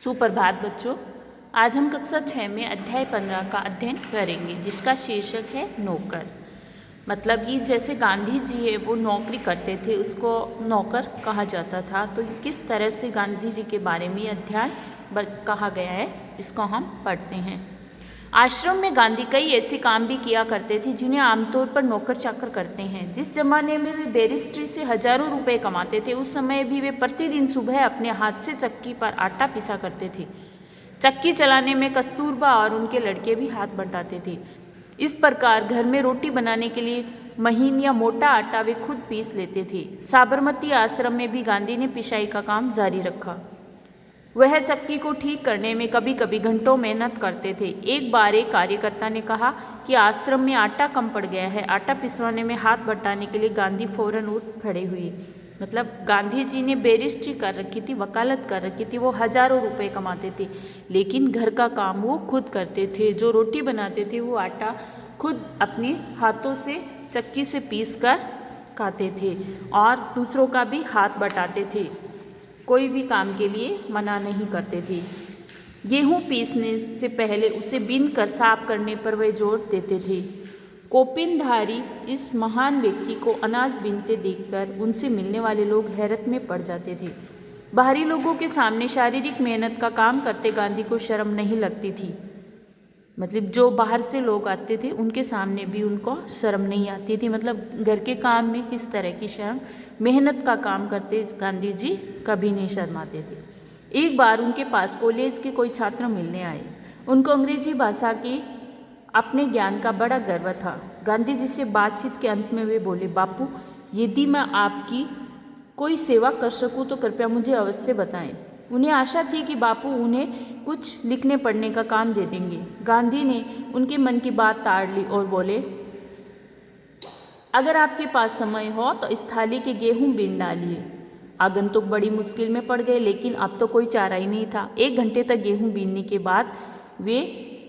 सुप्रभात बच्चों। आज हम कक्षा 6 में अध्याय 15 का अध्ययन करेंगे, जिसका शीर्षक है नौकर। मतलब कि जैसे गांधी जी है वो नौकरी करते थे, उसको नौकर कहा जाता था। तो किस तरह से गांधी जी के बारे में अध्याय कहा गया है, इसको हम पढ़ते हैं। आश्रम में गांधी कई ऐसे काम भी किया करते थे जिन्हें आमतौर पर नौकर चाकर करते हैं। जिस जमाने में वे बैरिस्ट्री से हजारों रुपए कमाते थे, उस समय भी वे प्रतिदिन सुबह अपने हाथ से चक्की पर आटा पिसा करते थे। चक्की चलाने में कस्तूरबा और उनके लड़के भी हाथ बंटाते थे। इस प्रकार घर में रोटी बनाने के लिए महीन या मोटा आटा वे खुद पीस लेते थे। साबरमती आश्रम में भी गांधी ने पिसाई का काम जारी रखा। वह चक्की को ठीक करने में कभी कभी घंटों मेहनत करते थे। एक बार एक कार्यकर्ता ने कहा कि आश्रम में आटा कम पड़ गया है। आटा पिसवाने में हाथ बटाने के लिए गांधी फौरन उठ खड़े हुए। मतलब गांधी जी ने बैरिस्ट्री कर रखी थी, वकालत कर रखी थी, वो हजारों रुपए कमाते थे, लेकिन घर का काम वो खुद करते थे। जो रोटी बनाते थे वो आटा खुद अपने हाथों से चक्की से पीस कर खाते थे और दूसरों का भी हाथ बटाते थे। कोई भी काम के लिए मना नहीं करते थे। गेहूं पीसने से पहले उसे बीन कर साफ करने पर वे जोर देते थे। कोपिनधारी इस महान व्यक्ति को अनाज बीनते देखकर उनसे मिलने वाले लोग हैरत में पड़ जाते थे। बाहरी लोगों के सामने शारीरिक मेहनत का काम करते गांधी को शर्म नहीं लगती थी। मतलब जो बाहर से लोग आते थे उनके सामने भी उनको शर्म नहीं आती थी। मतलब घर के काम में किस तरह की शर्म, मेहनत का काम करते गांधी जी कभी नहीं शर्माते थे। एक बार उनके पास कॉलेज के कोई छात्र मिलने आए। उनको अंग्रेजी भाषा के अपने ज्ञान का बड़ा गर्व था। गांधी जी से बातचीत के अंत में वे बोले, बापू, यदि मैं आपकी कोई सेवा कर सकूं तो कृपया मुझे अवश्य बताएं। उन्हें आशा थी कि बापू उन्हें कुछ लिखने पढ़ने का काम दे देंगे। गांधी ने उनके मन की बात ताड़ ली और बोले, अगर आपके पास समय हो तो इस थाली के गेहूं बीन डालिए। आगंतुक बड़ी मुश्किल में पड़ गए, लेकिन अब तो कोई चारा ही नहीं था। 1 घंटे तक गेहूं बीनने के बाद वे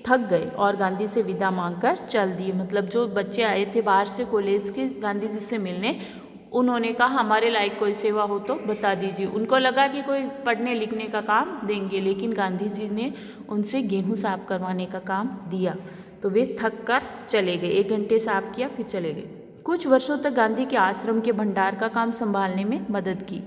थक गए और गांधी से विदा मांगकर चल दिए। मतलब जो बच्चे आए थे बाहर से कॉलेज के गांधी जी से मिलने, उन्होंने कहा हमारे लायक कोई सेवा हो तो बता दीजिए। उनको लगा कि कोई पढ़ने लिखने का काम देंगे, लेकिन गांधी जी ने उनसे गेहूं साफ करवाने का काम दिया। तो वे थक कर चले गए। 1 घंटे साफ किया, फिर चले गए। कुछ वर्षों तक गांधी के आश्रम के भंडार का काम संभालने में मदद की।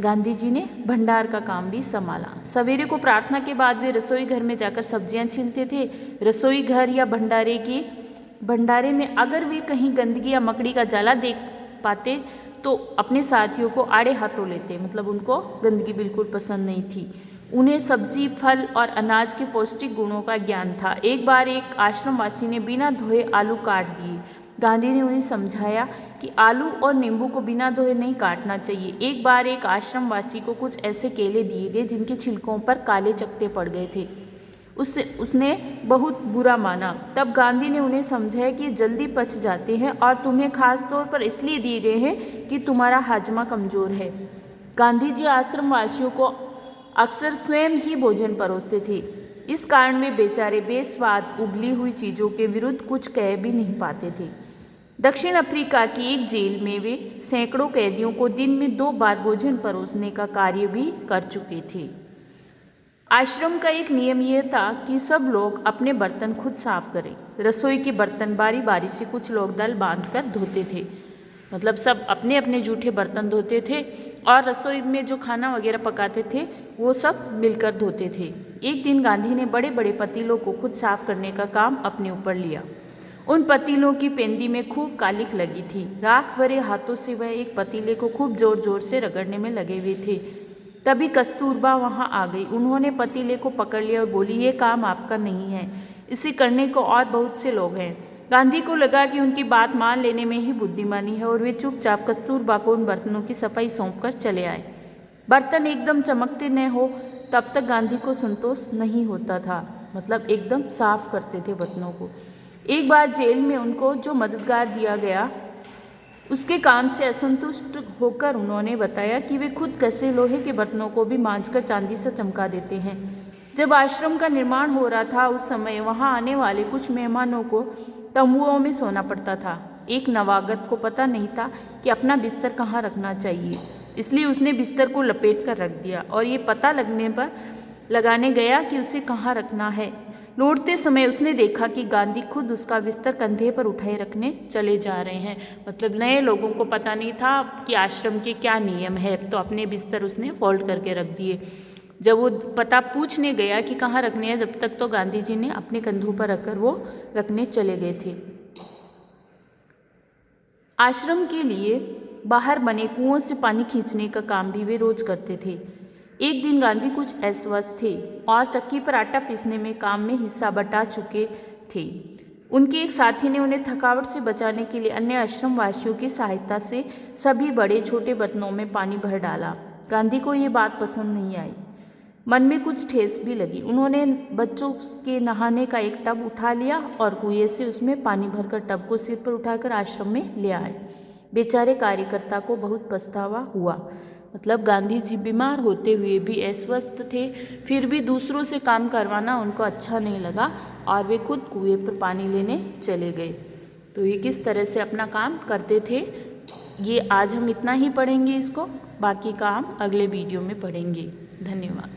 गांधी जी ने भंडार का काम भी संभाला। सवेरे को प्रार्थना के बाद वे रसोई घर में जाकर सब्जियां छीलते थे। रसोई घर या भंडारे में अगर वे कहीं गंदगी या मकड़ी का जाला देख पाते तो अपने साथियों को आड़े हाथों लेते। मतलब उनको गंदगी बिल्कुल पसंद नहीं थी। उन्हें सब्जी, फल और अनाज के पौष्टिक गुणों का ज्ञान था। एक बार एक आश्रमवासी ने बिना धोए आलू काट दिए। गांधी ने उन्हें समझाया कि आलू और नींबू को बिना धोए नहीं काटना चाहिए। एक बार एक आश्रमवासी को कुछ ऐसे केले दिए गए जिनके छिलकों पर काले चकत्ते पड़ गए थे। उसने बहुत बुरा माना। तब गांधी ने उन्हें समझाया कि ये जल्दी पच जाते हैं और तुम्हें खास तौर पर इसलिए दिए गए हैं कि तुम्हारा हाजमा कमजोर है। गांधी जी आश्रमवासियों को अक्सर स्वयं ही भोजन परोसते थे। इस कारण वे बेचारे बेस्वाद उबली हुई चीज़ों के विरुद्ध कुछ कह भी नहीं पाते थे। दक्षिण अफ्रीका की एक जेल में वे सैकड़ों कैदियों को दिन में 2 बार भोजन परोसने का कार्य भी कर चुके थे। आश्रम का एक नियम यह था कि सब लोग अपने बर्तन खुद साफ करें। रसोई के बर्तन बारी बारी से कुछ लोग दल बांधकर धोते थे। मतलब सब अपने अपने जूठे बर्तन धोते थे और रसोई में जो खाना वगैरह पकाते थे वो सब मिलकर धोते थे। एक दिन गांधी ने बड़े बड़े पतीलों को खुद साफ करने का काम अपने ऊपर लिया। उन पतीलों की पेंदी में खूब कालिक लगी थी। राख भरे हाथों से वह एक पतीले को खूब जोर जोर से रगड़ने में लगे हुए थे। तभी कस्तूरबा वहां आ गई। उन्होंने पतीले को पकड़ लिया और बोली, ये काम आपका नहीं है, इसे करने को और बहुत से लोग हैं। गांधी को लगा कि उनकी बात मान लेने में ही बुद्धिमानी है और वे चुपचाप कस्तूरबा को उन बर्तनों की सफाई सौंपकर चले आए। बर्तन एकदम चमकते न हो तब तक गांधी को संतोष नहीं होता था। मतलब एकदम साफ करते थे बर्तनों को। एक बार जेल में उनको जो मददगार दिया गया उसके काम से असंतुष्ट होकर उन्होंने बताया कि वे खुद कैसे लोहे के बर्तनों को भी मांझकर चांदी से चमका देते हैं। जब आश्रम का निर्माण हो रहा था उस समय वहां आने वाले कुछ मेहमानों को तंबुओं में सोना पड़ता था। एक नवागत को पता नहीं था कि अपना बिस्तर कहाँ रखना चाहिए। इसलिए उसने बिस्तर को लपेट कर रख दिया और ये पता लगाने गया कि उसे कहाँ रखना है। लौटते समय उसने देखा कि गांधी खुद उसका बिस्तर कंधे पर उठाए रखने चले जा रहे हैं। मतलब नए लोगों को पता नहीं था कि आश्रम के क्या नियम है, तो अपने बिस्तर उसने फोल्ड करके रख दिए। जब वो पता पूछने गया कि कहाँ रखने हैं, जब तक तो गांधी जी ने अपने कंधों पर रखकर वो रखने चले गए थे। आश्रम के लिए बाहर बने कुओं से पानी खींचने का काम भी वे रोज करते थे। एक दिन गांधी कुछ अस्वस्थ थे और चक्की पर आटा पीसने में काम में हिस्सा बटा चुके थे। उनके एक साथी ने उन्हें थकावट से बचाने के लिए अन्य आश्रम वासियों की सहायता से सभी बड़े छोटे बर्तनों में पानी भर डाला। गांधी को ये बात पसंद नहीं आई, मन में कुछ ठेस भी लगी। उन्होंने बच्चों के नहाने का एक टब उठा लिया और कुएं से उसमें पानी भरकर टब को सिर पर उठाकर आश्रम में ले आए। बेचारे कार्यकर्ता को बहुत पछतावा हुआ। मतलब गांधी जी बीमार होते हुए भी अस्वस्थ थे, फिर भी दूसरों से काम करवाना उनको अच्छा नहीं लगा और वे खुद कुएं पर पानी लेने चले गए। तो ये किस तरह से अपना काम करते थे, ये आज हम इतना ही पढ़ेंगे इसको, बाकी का हम अगले वीडियो में पढ़ेंगे। धन्यवाद।